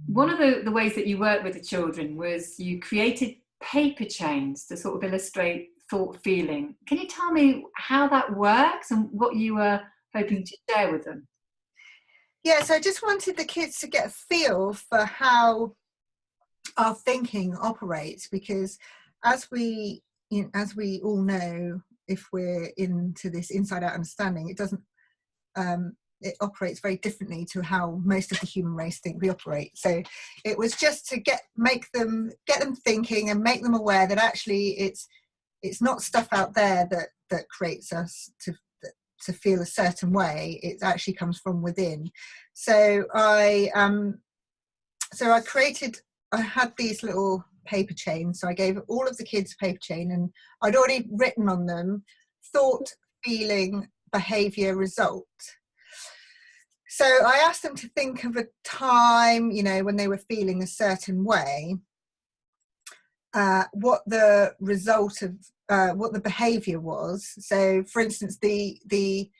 one of the ways that you worked with the children was you created paper chains to sort of illustrate thought feeling. Can you tell me how that works and what you were hoping to share with them? Yeah, so I just wanted the kids to get a feel for how our thinking operates, because as we all know, if we're into this inside out understanding, it doesn't it operates very differently to how most of the human race think we operate. So it was just to get them thinking and make them aware that actually it's not stuff out there that creates us to feel a certain way. It actually comes from within. So I had these little paper chains. So I gave all of the kids a paper chain, and I'd already written on them thought, feeling, behavior, result. So I asked them to think of a time, when they were feeling a certain way, what the result of what the behavior was. So, for instance, the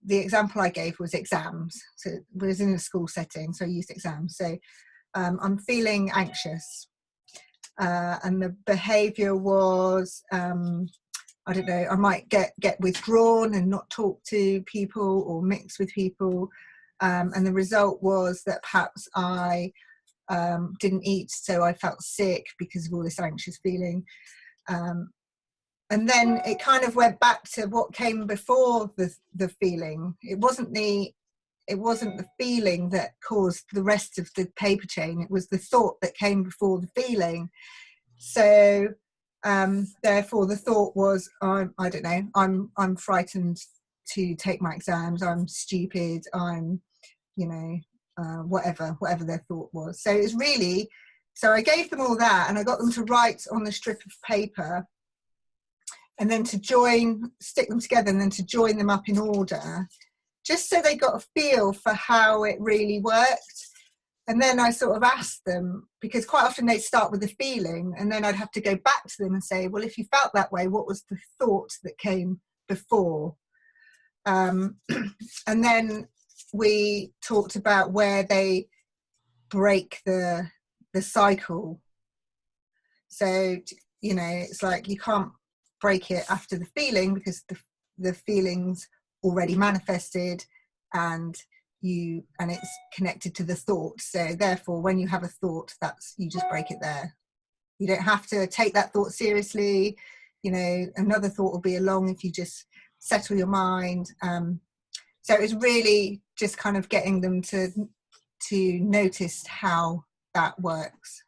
example I gave was exams. So it was in a school setting, so I used exams. So I'm feeling anxious, and the behavior was I don't know, I might get withdrawn and not talk to people or mix with people, and the result was that perhaps I didn't eat, so I felt sick because of all this anxious feeling. And then it kind of went back to what came before the feeling. It wasn't the feeling that caused the rest of the paper chain. It was the thought that came before the feeling. So therefore the thought was, I don't know, I'm frightened to take my exams, I'm stupid, I'm whatever their thought was. So it's really, so I gave them all that, and I got them to write on the strip of paper, and then to stick them together, and then to join them up in order, just so they got a feel for how it really worked. And then I sort of asked them, because quite often they'd start with the feeling, and then I'd have to go back to them and say, well, if you felt that way, what was the thought that came before? And then we talked about where they break the cycle. So, it's like you can't break it after the feeling, because the feeling's already manifested, and it's connected to the thought. So therefore, when you have a thought, you just break it there. You don't have to take that thought seriously. Another thought will be along if you just settle your mind. So it was really just kind of getting them to notice how that works.